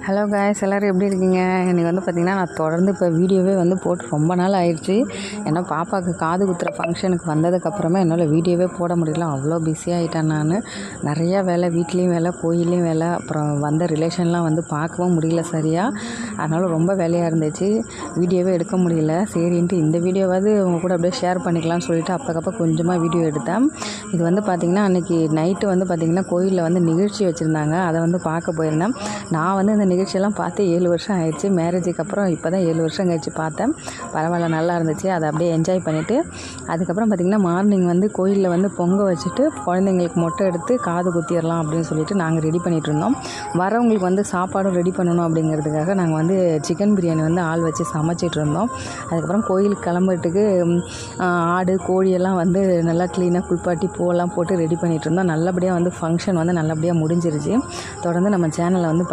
Hello guys, எல்லோரும் எப்படி இருக்கீங்க? இன்றைக்கி வந்து பார்த்திங்கன்னா நான் தொடர்ந்து இப்போ வீடியோவே வந்து போட்டு ரொம்ப நாள் ஆயிடுச்சு. ஏன்னா பாப்பாவுக்கு காது குத்துற ஃபங்க்ஷனுக்கு வந்ததுக்கப்புறமா என்னால் வீடியோவே போட முடியல. அவ்வளோ பிஸியாகிட்டேன் நான். நிறையா வேலை, வீட்லேயும் வேலை, கோயிலையும் வேலை, அப்புறம் வந்த ரிலேஷன்லாம் வந்து பார்க்கவும் முடியல சரியாக. அதனால் ரொம்ப வேலையாக இருந்துச்சு, வீடியோவே எடுக்க முடியல. சரின்ட்டு இந்த வீடியோவாவது உங்கள் கூட அப்படியே ஷேர் பண்ணிக்கலாம்னு சொல்லிட்டு அப்பக்கப்போ கொஞ்சமாக வீடியோ எடுத்தேன். இது வந்து பார்த்திங்கன்னா அன்றைக்கி நைட்டு வந்து பார்த்திங்கன்னா கோயிலில் வந்து நிகழ்ச்சி வச்சுருந்தாங்க. அதை வந்து பார்க்க போயிருந்தேன். நான் வந்து இந்த நிகழ்ச்சியெல்லாம் பார்த்து 7 வருஷம் ஆயிடுச்சு. மேரேஜுக்கு அப்புறம் இப்போ தான் 7 வருஷம் கழிச்சு பார்த்தேன். பரவாயில்ல, நல்லா இருந்துச்சு. அதை அப்படியே என்ஜாய் பண்ணிவிட்டு அதுக்கப்புறம் பார்த்திங்கன்னா மார்னிங் வந்து கோயிலில் வந்து பொங்க வச்சுட்டு குழந்தைங்களுக்கு மொட்டை எடுத்து காது குத்திடலாம் அப்படின்னு சொல்லிட்டு நாங்கள் ரெடி பண்ணிகிட்டு இருந்தோம். வரவங்களுக்கு வந்து சாப்பாடும் ரெடி பண்ணணும் அப்படிங்கிறதுக்காக நாங்கள் வந்து சிக்கன் பிரியாணி வந்து ஆள் வச்சு சமைச்சிட்டு இருந்தோம். அதுக்கப்புறம் கோயிலுக்கு கிளம்புறதுக்கு ஆடு கோழியெல்லாம் வந்து நல்லா க்ளீனாக குளிப்பாட்டி பூவெல்லாம் போட்டு ரெடி பண்ணிகிட்டு இருந்தோம். நல்லபடியாக வந்து ஃபங்க்ஷன் வந்து நல்லபடியாக முடிஞ்சிருச்சு. தொடர்ந்து நம்ம சேனலை வந்து